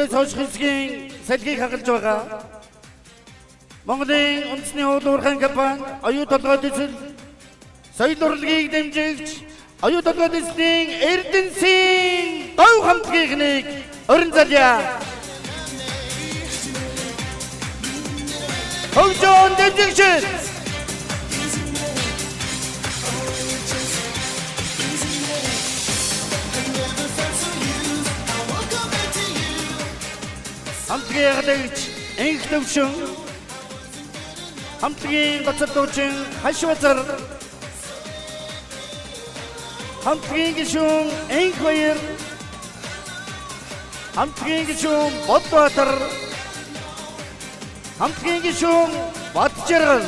Түүнээс хойш хэсгийн салхийг хагалж байгаа. Монголын үндэсний уул уурхайн компани оюу толгой төсөл соёл урлагийг дэмжигч оюу толгой төслийн Эрдэнэсийн говь хамтлагийг орон зайлаа. Хөгжөөн дэмжигч хамтлагийн халагч энх төвшин хамтлагийн гоцор дуучин хашвазар хамтлагийн гишүүн энх баяр хамтлагийн гишүүн Бодбаатар хамтлагийн гишүүн Батжаргал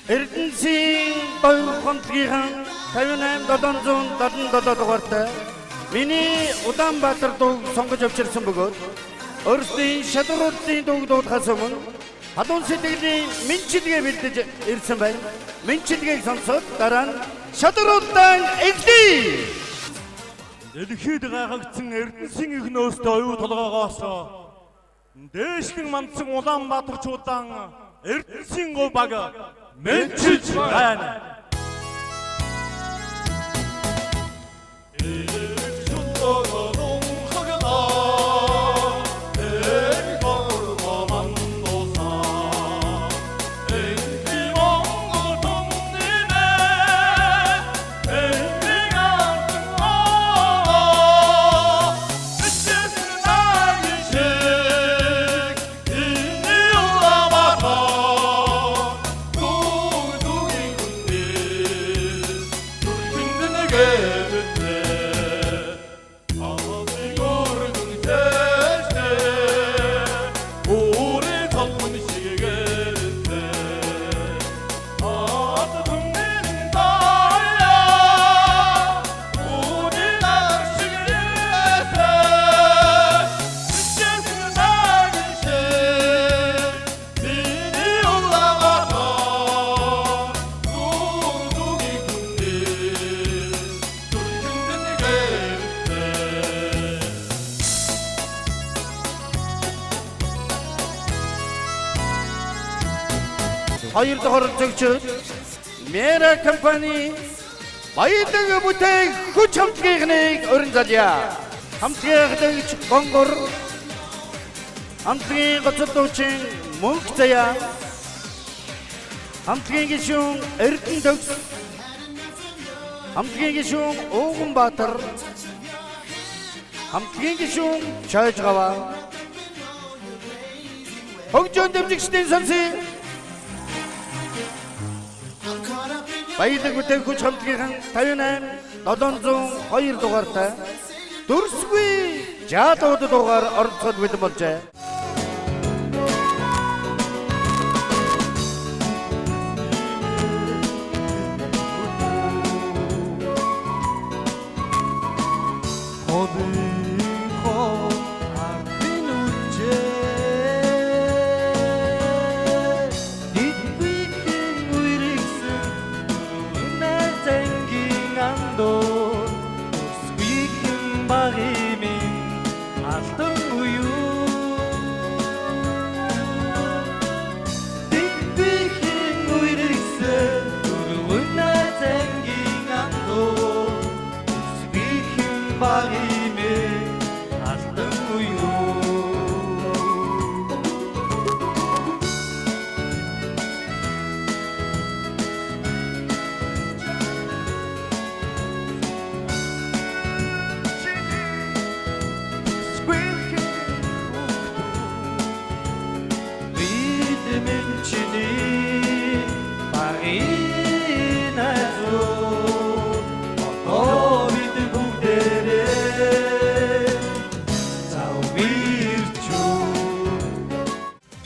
Эрдэнэсийн говь хамтлагийн 58777 дугаартай миний Улаанбаатар дуу сонгож авчирсан бөгөөд өөрсдийн шалгуулалтын дууг дуулахаас өмнө халуун сэтгэлийн мэдчилгээ бэлдэж ирсэн байна. Мэдчилгээг сонсоод дараа нь шалгуулалтаа эхлэе. Дэлхийд гайхагдсан Эрдэнэсийн эхнөөстэй оюу толгоогоос дээшлэн мандсан Улаанбаатарчуудаа Эрдэнэсийн говь баг мэдчилж байна. Хоёр дахь зөвчөд Мера компани баялаг бүтээх хүч хамтлагийг орон зайлаа. Хамтлагийн халагч Гонгор хамтлагийн гоцор дуучин Мөнх Заяа хамтлагийн гишүүн Эрдэнэ төгс хамтлагийн гишүүн Ууганбаатар хамтлагийн гишүүн Чойжгава хөгжөөн дэмжигчдийн сонсъё. Баялаг бүтээх хүч хамтлагийн 58702 дугаартай дүрсгүй жаалууд дугаар оролцоход бэлэн болжээ.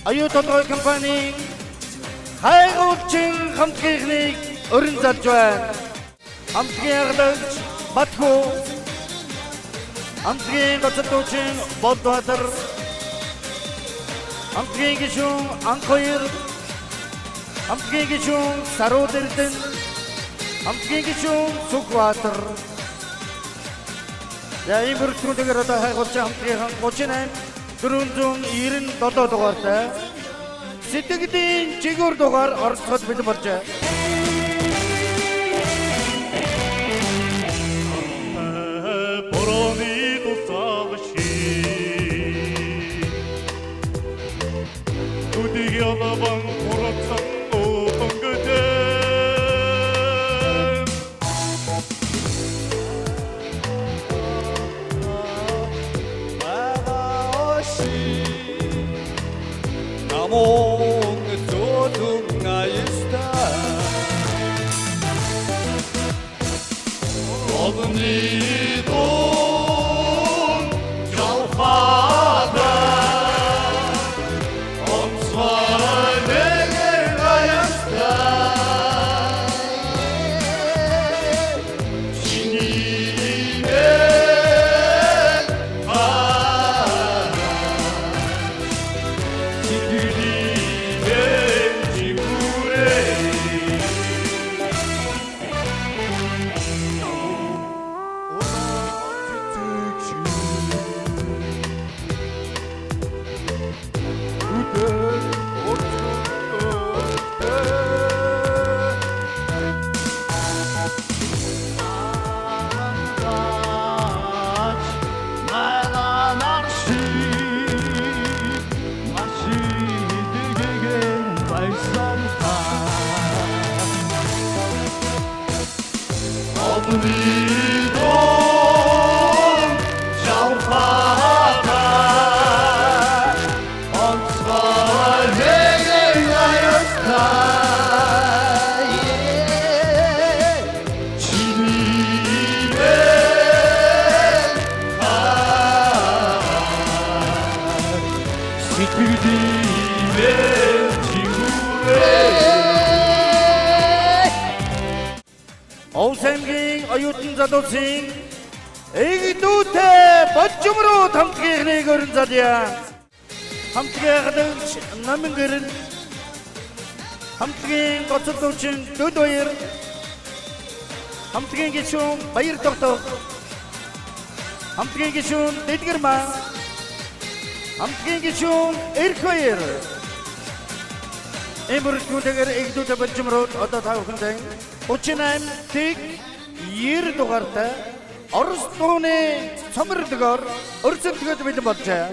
Оюу толгой компани хайгуулчин хамтлагийг орон зайлж байна. Хамтлагийн халагч Батхүү хамтлагийн гоцор дуучин Бодбаатар хамтлагийн гишүүн Анхоёр хамтлагийн гишүүн Сарууд, 5 гишүүн Сүхбаатар За ийм бүрэлдэхүүнтэйгээр одоо хайгуулсан хамтгийнхан 38 497 дугаартай сэтгэлийн жигүүр дугаар оролцоход бэлэн болжээ. Борооны тусаалши Үдийг ялабан хурцсан өнгөтэй Намон зодун айста Одни дон жалхада Онсвайнеге айста Чинине Овсемгийн оюутан залуусын эгдүүтэй бочмруу хамтгийнхныг өрн залъя. Хамтгийн хадагч намын гэрэн хамтгийн гоцод дуучин Дөд Баяр хамтгийн гишүүн Баяр Тогтог хамтгийн гишүүн Дэдгэр Маан хамтгийн гишүүн Эрх Баяр ийм бүрэлдэхүүнтэйгээр эгдүүтэй бочмруу одоо та бүхэндээ 38 тэг 90 дугаартай Орос дууны цомрдгоор өрсөлдөхөд бэлэн болжээ.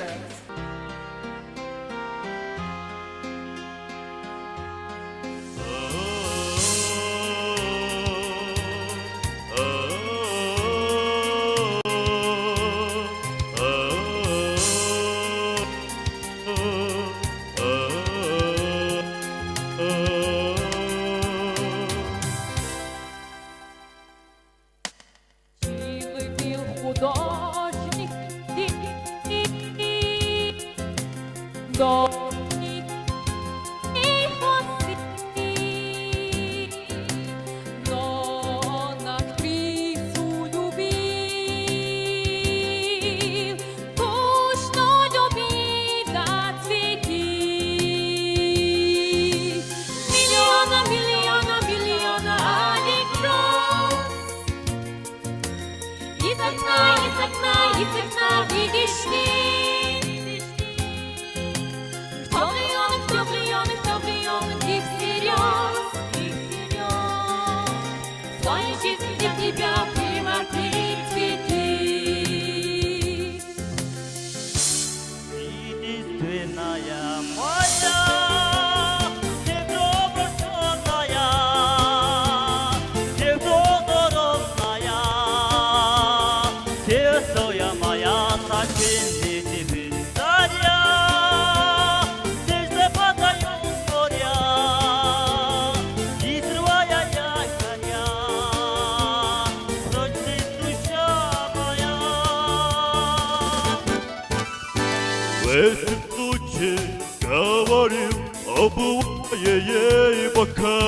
Этим случае говорил обувая бока.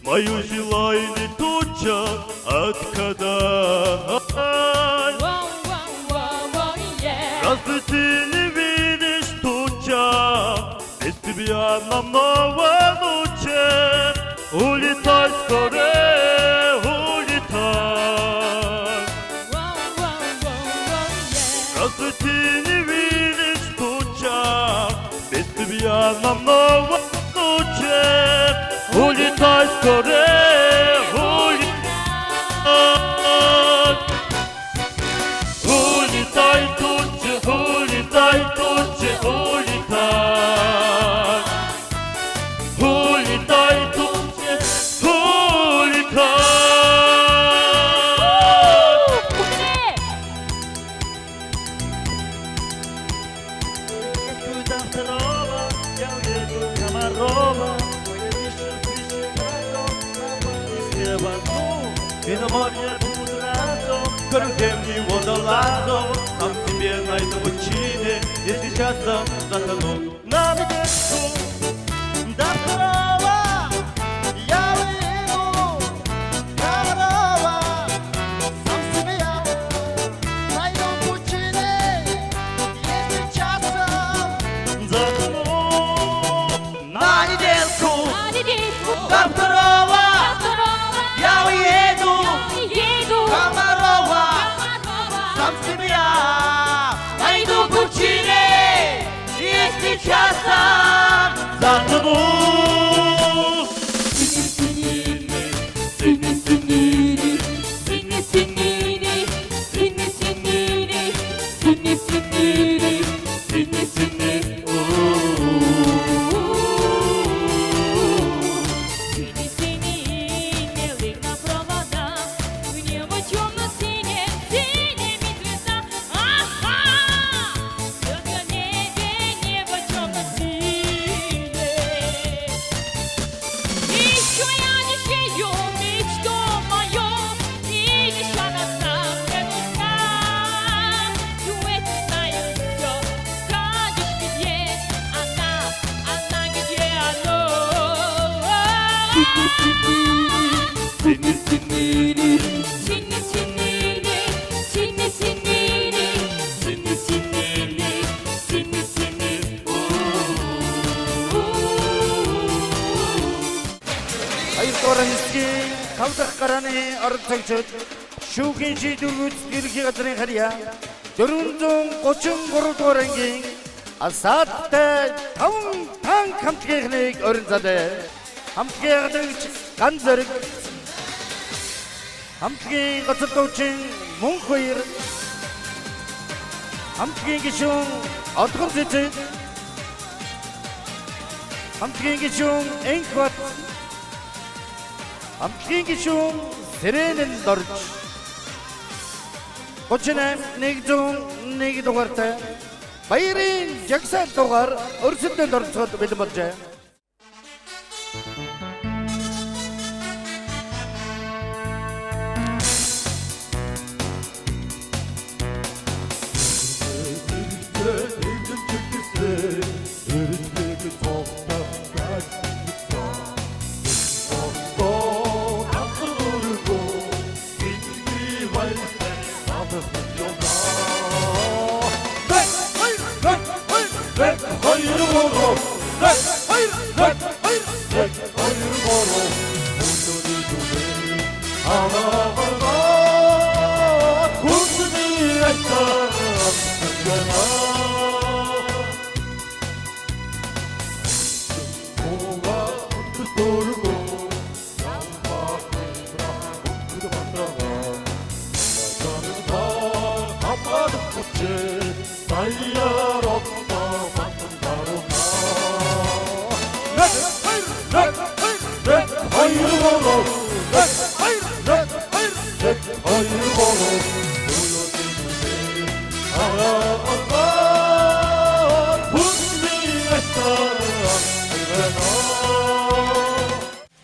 Мою желание туча отгадай. Разве ты не видишь туча? Без тебя намного лучше. Улетай скорее, улетай. Здравствуйте, не видишь туча, без тебя нам новая ночь. Улетай скорее, улетай. Улетай, туча, улетай, туча, улетай. Улетай, туча, улетай. Куда второго, я уеду в Комарова. И на море буду рядом, коротем его до ладом. Сам себе найду причины, если часто затону на медведку. До второго я уеду в Комарова. Сам себе найду причины, если часто затону на недельку. До второго я уеду в Комарова. Сам себя найду причины, если часто затону. Ayıplarımızki kaldık karanı arıtsaçıt şukinci durgut girki katırın hariya döründün koçun koru doğrengin asatte tavun tan kamtıgeğilik örünzadı kamtıgeğilik kanzırık kamtıgeğin katırtı için munkoyır kamtıgeğin kişun atkın seçin kamtıgeğin kişun en kuat Hamtgin kişun serenin dorç. Koçenem negdun negi doğarta. Bayrin jaksan doğar örsünden dorç soğutu bedim orca.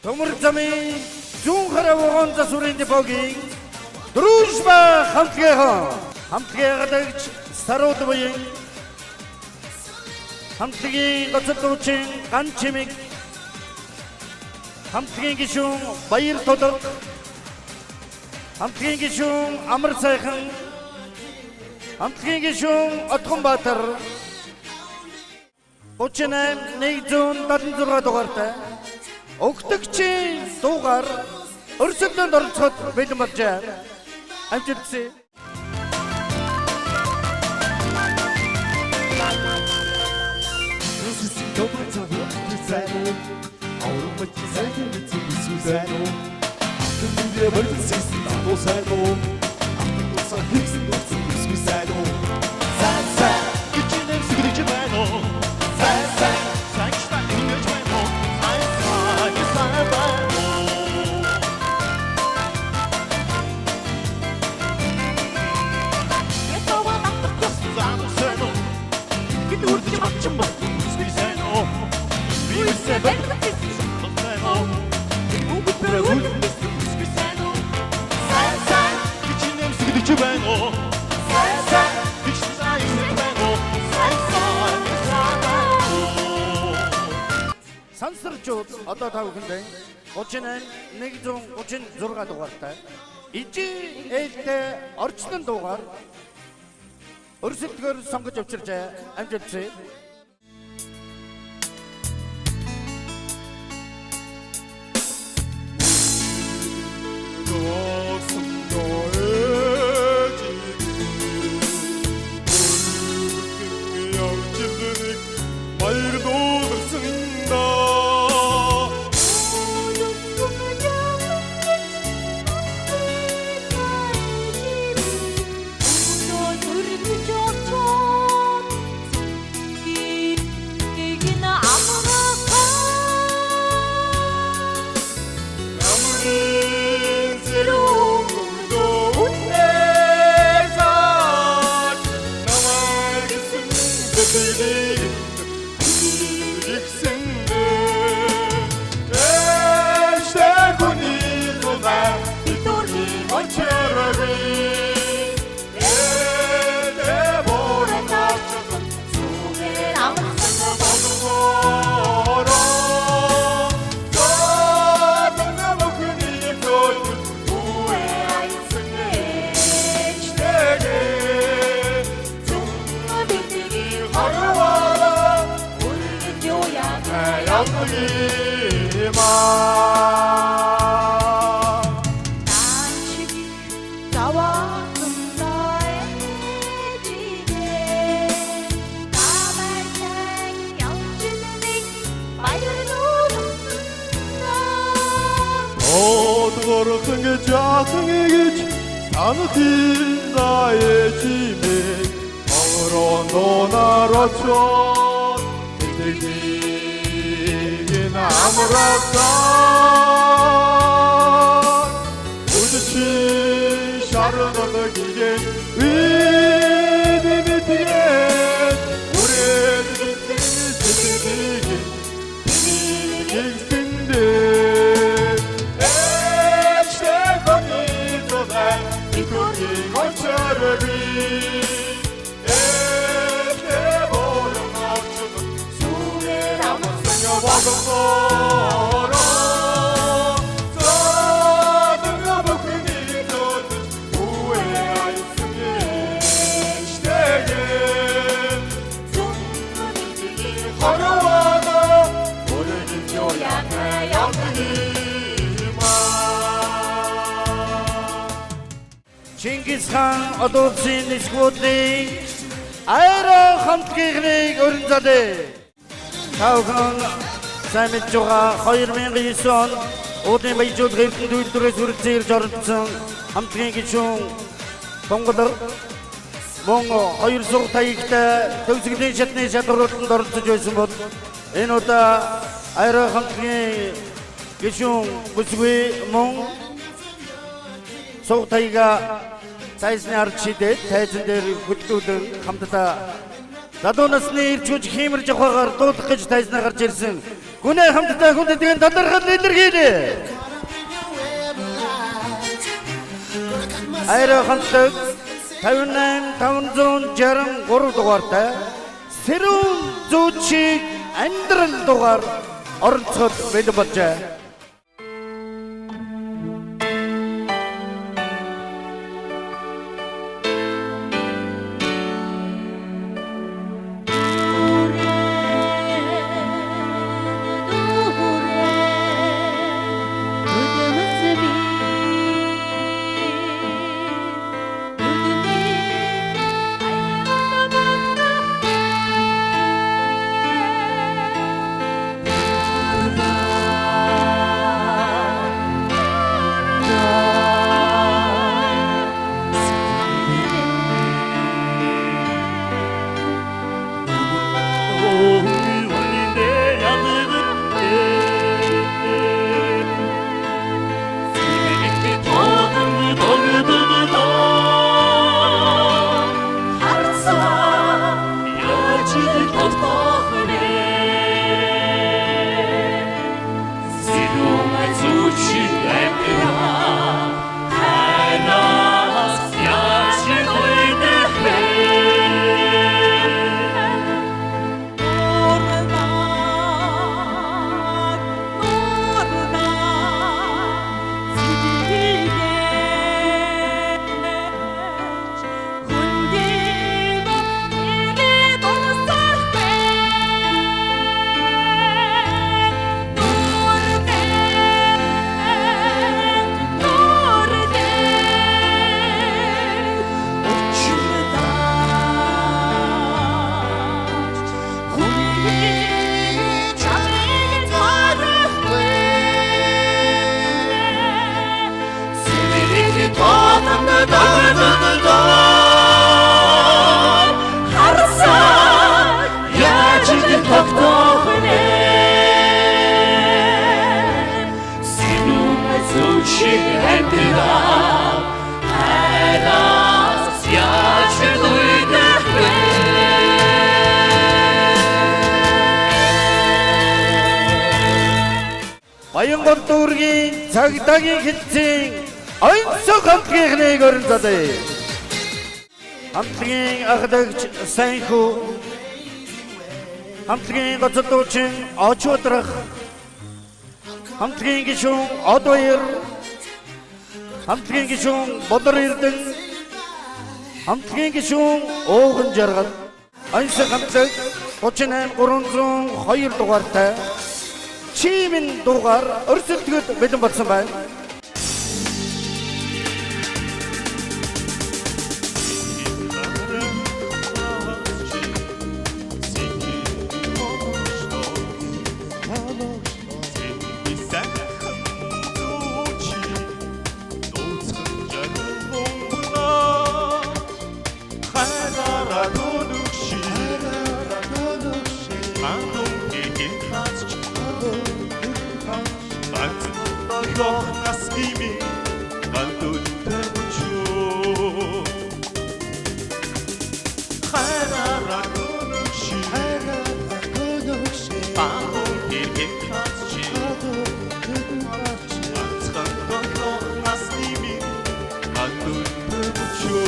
Tomurcami Jungara Wonza Surindi Bogi Дружба хамтgeha хамтgehaдаг сарууд буян хамтгийн гоцтуучин ган чимэг хамтгийн гишүүн баяр тодог хамтгийн гишүүн амар сайхан хамтгийн гишүүн Отгонбаатар 38-176 дугаартай өгдөгчийн дуугаар өрсөлдөнд оролцоход бэлэн болжээ. Амжилт хүсье. beno Kunde vardı sesin o sen o Olsa hepsini olsun ismi sen o Sen içinde sıkıcı ben o Sen işte en göç ben o Sen ben o Sen o Git vurducu bakçım bak ismi sen o Bir sefer sen o Bu bir bravul ismi sen o Sen içinde sıkıcı ben o Hiç sayısın ben o 산스럽죠. 어떠다고 근데 고치는 내기 중 고친 조르가 도갔다. 있지 에때 어르치는 도가 어르신 그 선거 접출제 안 접지. Doğrultun geçatın güç Sanıtın 나의 짐에 방으로 논하러쳐 들들기긴 아무렇다 우주치 샤르너드 기계 위비비 뒤에 우리 들들기긴 들들기긴데 Koçarı Eke boyun açının Sure ramazına bakın Tadına bakın İdodun Uwe ayısını İştege Tunun içini Haravana Oraya gidiyor yana yandı 칭기스хан 어도친 이스코트니 아이라 함께기니 어른자대 타우хан 사이мет조가 2009 он Одын баяжууд гэртэн дүүлдүрээс үрэлцээр жордсон хамтгийн гишүүн Бонгол мөн хоёр суг таягтай төвсгөлийн шатны шалгуулалтанд оролцож байсан бол энэ удаа аира хамтгийн гишүүн бүсгүй мөн суг таяга тайзны ард шидэд тайзан дээр хөтлүүлэн хамтдаа залуу насны ирж хүч хиймэрж явахаар дуулах гэж тайзнаа гарч ирсэн. Гүнээ хамтдаа хүндэтгэн талархал илэрхийлээ. Аира хамтдаг 58 563 дугаартай Сэрүүн зүүчиг амьдрал дугаар оролцоход бэлэн болжээ. Аянгорт үргийн цагтаагийн хэлцэн онцог хамтгийнхныг өрнөдөй. Хамтгийн ахлагч Сайнхүү, хамтгийн гоцолдуучин Очуудрах, хамтгийн гишүүн Одбаяр, хамтгийн гишүүн Бодар Эрдэн, хамтгийн гишүүн Ууган Жаргал, онцог хамтлаг 38302 дугаартай чимэн дугаар өрсөлдөхөд бэлэн болсон байна. Doch nasimi bandultechu Khararakunushi bandultechu Doch nasimi bandultechu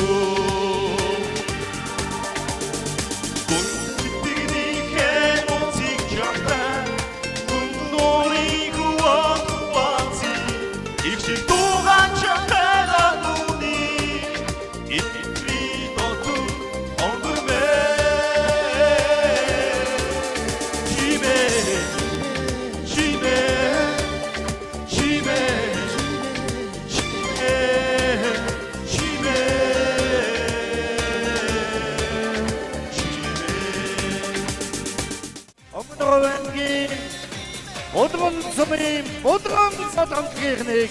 Одгон сумын бодрон сад хамтгийнхныг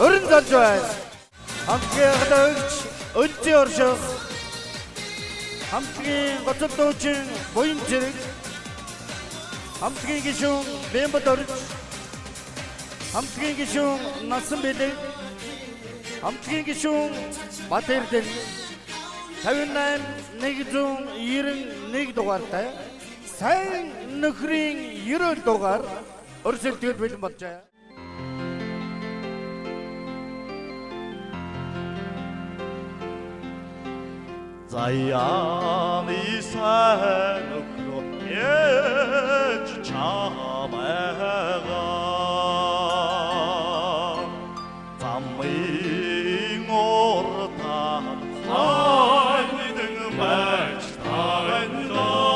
өрн залж байна. Хамтгийн ахлагч Өнций Орших, хамтгийн гоцолдуучин Буян Цэрэг, хамтгийн гишүүн Бэмбат Орж, хамтгийн гишүүн Насан Бэлэг, хамтгийн гишүүн Бат Эрдэнэ 58191 дугаартай сайн нөхрийн 90 дугаар өрсөлдөхөд бэлэн болжээ. Заяаны сайн нөхрөө ээж чамайгаа замын ортаа хайдын байж тагнаа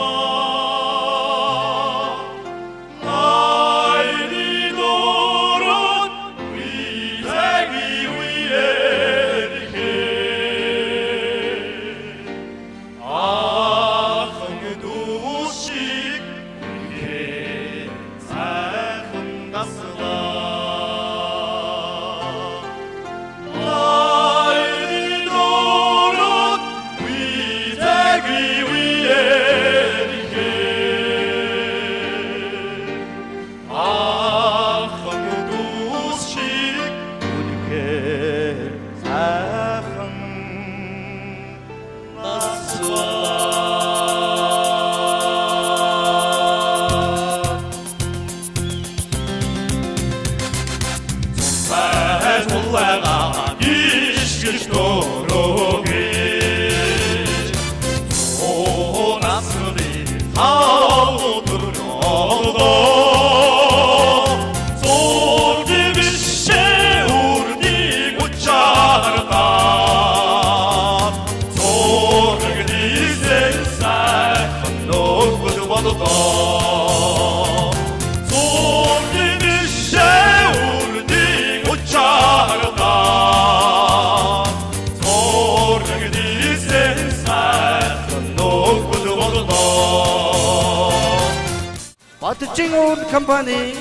Батчин ууд компани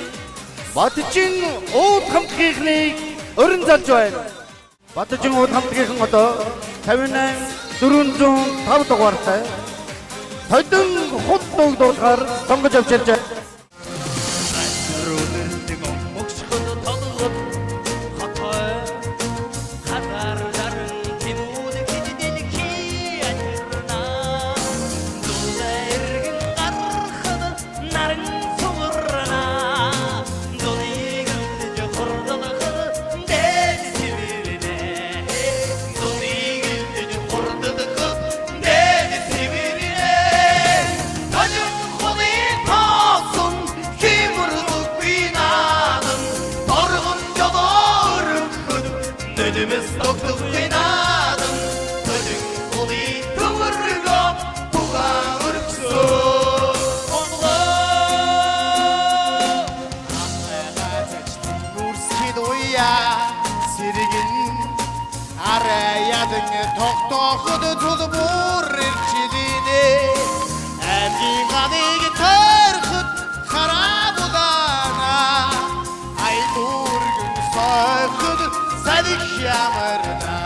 Батчин ууд хамтгийнхныг өрн залж байна. Батчин ууд хамтгийнхан одоо 58405 дугаартай Хөдөн худ дугаар сонгож авчирч Ahıdı tuzu burrçidini Ergi kadigi tırkıt karabudana Ay dur gün soykıdı sadik yağmuruna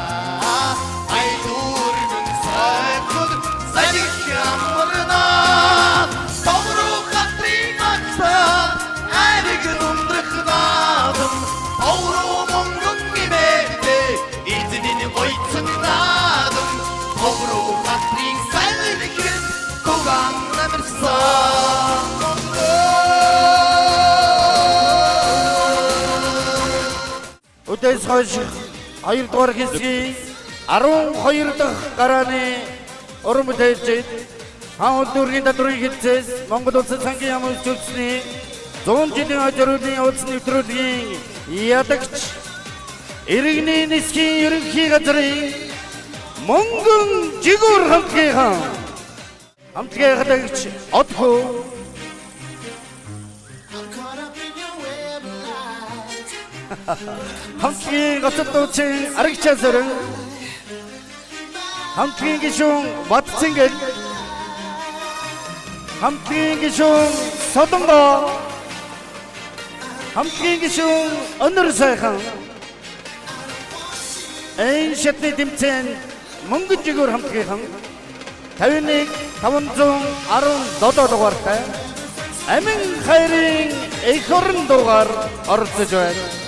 Ay dur gün soykıdı sadik yağmuruna Doğru katrin açsa her gün umrıknadım Doğru mungun gibiydi İzini koytınladım Doğru katrin selvikin kullanırsan Ötes hoşuk hayır doğru kesi arun hayırdık karani orumu teyzet ha durgunda durun gideceğiz Mongol olsa sanki yağmur çöksün Zon cidin acırudin olsun ütrudin yatıkç Erigini niski yürüki gatırın Mongun cigur hamtge ham Hamtge gatıkç atku 함께 gattık için arıkçazırın 함께 기숑 마트생겐 함께 기숑 서동거 함께 기숑 언르사хан 에인 셰트니 dimchen 몽근지gur 함께 한 다윈닉 다원중 아룬 너도도 갈까 에밍 카이링 에이커른 도갈 어르트줘야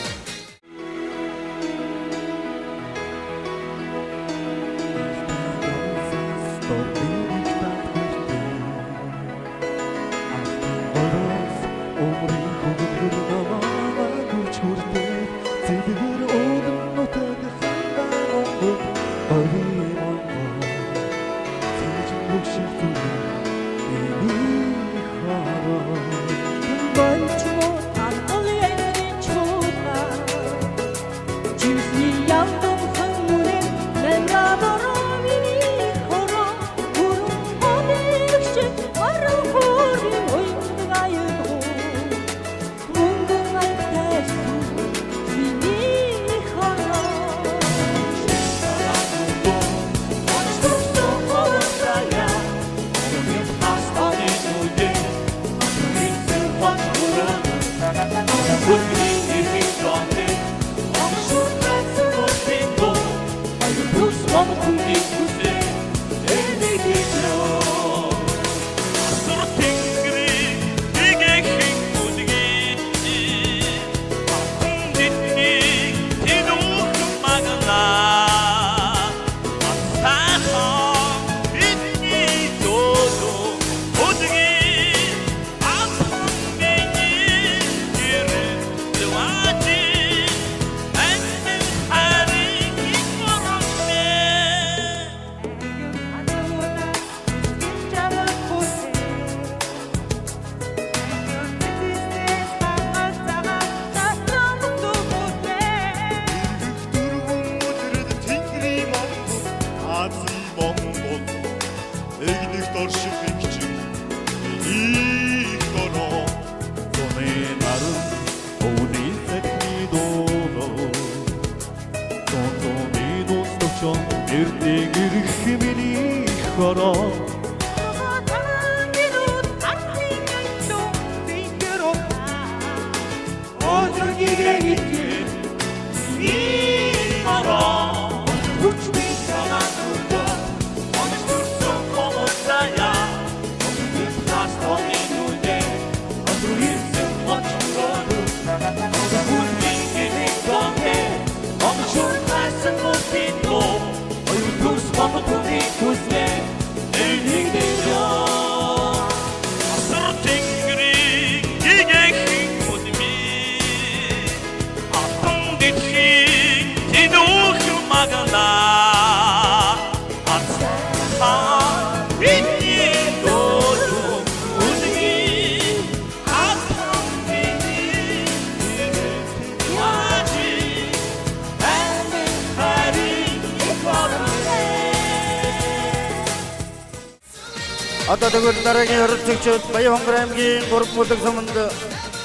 Atadıgın daragi örtükçüt, bayı hongrayımgi korup mutluk zamanında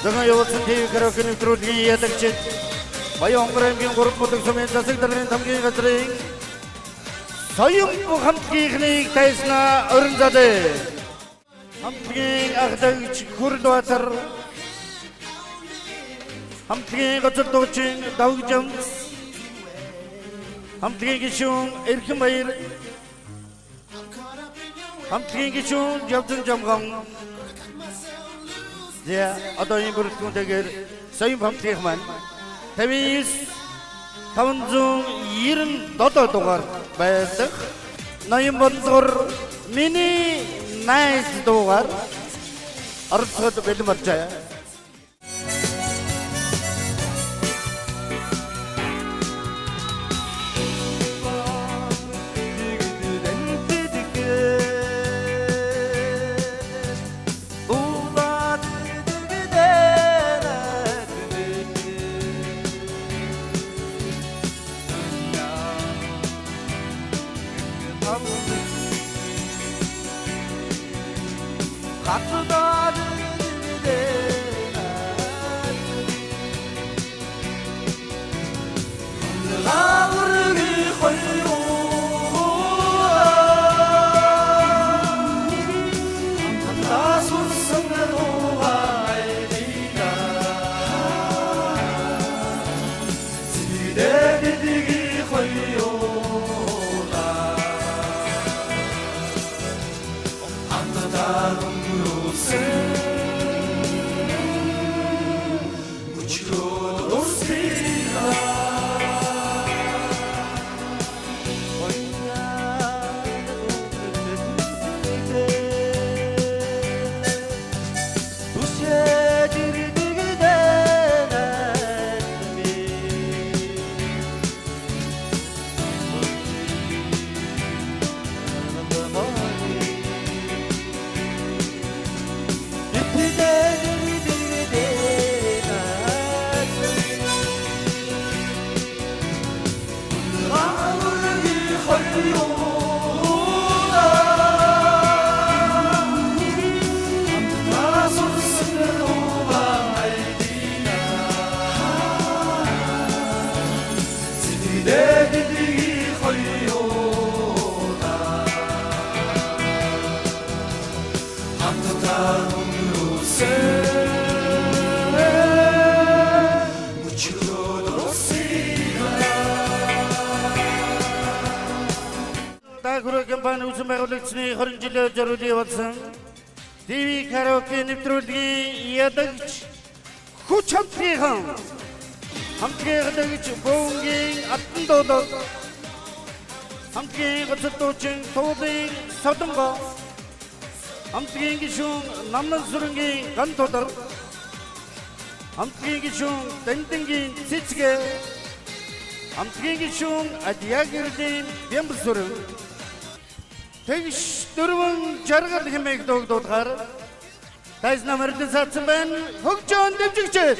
Zıgın yolutsun TV karaoke'nin turutgi yatıkçıt Bayı hongrayımgi korup mutluk zamanında Zasık dargın tamgi gatırayın Soyunbu hamtliğini tayısına örünzadı. Hamtliğin ağdağıç kurdu atır. Hamtliğin kaçırdığı için dağıcağımız. Hamtliğin geçiyon erkin bayır. Hamtliğin geçiyon yavcın camgan. Diye adayın bürütkün degir. Soyun hamtliğin man. Temiz. Tavunzun yerin dada doğar bayırdık. Nayın banzor mini nice doğar. Arıtsığı benim arcaya. Kampanya uzun mağlutsuni hırıncılığı jarudi olsun. TV karaoke niftrulgi yadagç kuç hamtliğin. Hamtliğin yadagç boğungin attın doğdu. Hamtliğin kaçırdığı için toğudin sadımga. Hamtliğin gişun namlan sürüngin gan todur. Hamtliğin gişun dengdengin sitsge. Hamtliğin gişun adiya girdin biyambı sürün. Tegiş durun jargar demek doktor. Tayz namerden satsın ben hukcan demcikçe.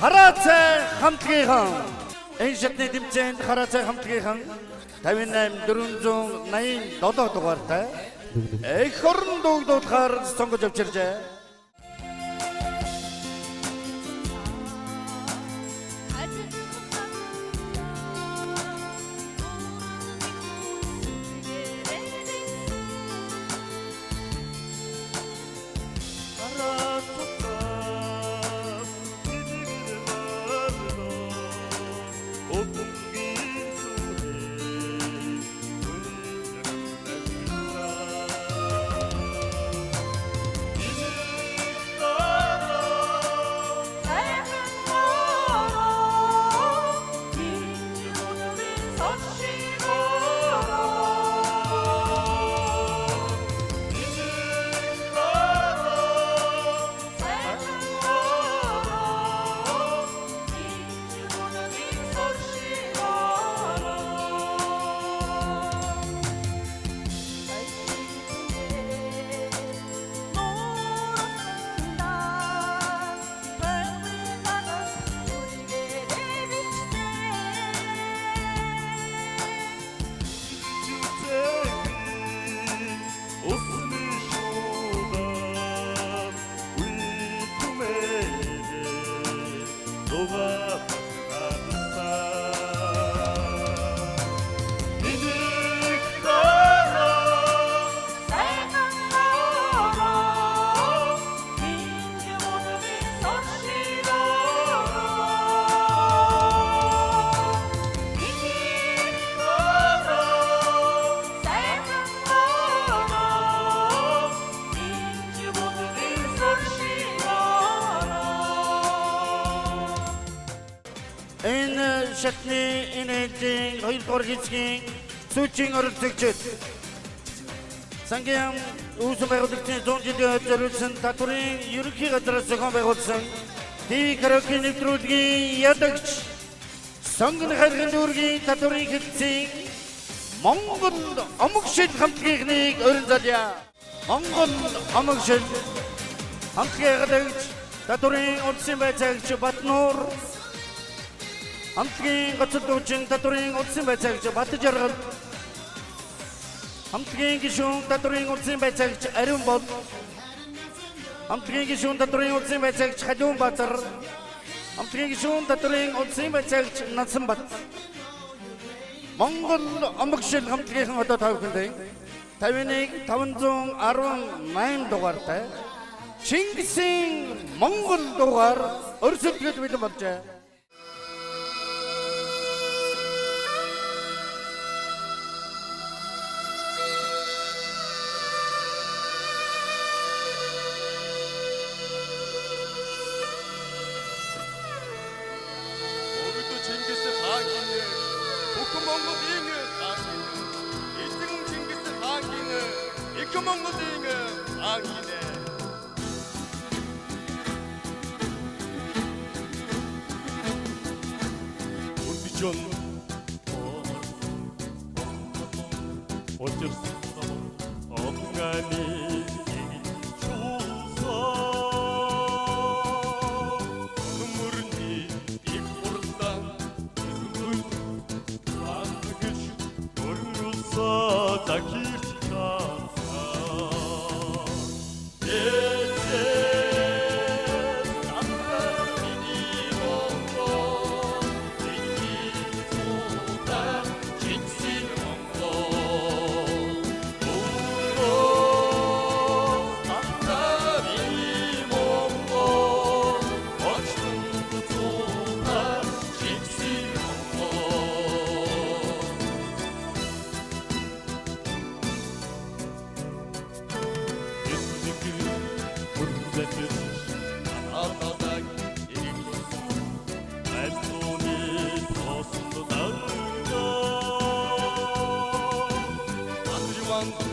Haratsa hamtliğin. En şekli dimçen haratsa hamtliğin. Tavinayım durunzun nayın dodo doğarta. Ey korun doğdu tkar songo jopçırca. Энэ шатны энэ ээлжийн 2 дугаар хэсгийн сүүчийн оролцогчид Сангийн үүсгэн байгуулагчийн 100 жилийн зориулсан татварын ерөнхий газраас зохион байгуулсан ТV караоке нэвтрүүлгийн ядагч сонгон хайрхан дүүргийн татварын хэлтсийн Монгол омог шил хамтлагийнхныг өрн залъя. Монгол омог шил хамтлагийн ядагч татварын улсын байцаагч Батнуур, хамтлагийн гоцод дуучин татварын улсын байцаагч Батжаргал, хамтлагийн гишүүн татварын улсын байцаагч Ариун Бол, хамтлагийн гишүүн татварын улсын байцаагч Халиунбаатар, хамтлагийн гишүүн татварын улсын байцаагч Насанбат, Монгол омог шил хамтлагийн одоо тавхиндын 51,518 дугаартай Чингисийн Монгол дугаар өрсөлдөхөд бэлэн болжээ. 모두 징기스 하기는 북한 몽골인의 하기는 이등 징기스 하기는 이크 몽골인의 하기네 우리전 어쩔 수 없나니 조사 눈물은 입모른다 눈물로서 자기시다 한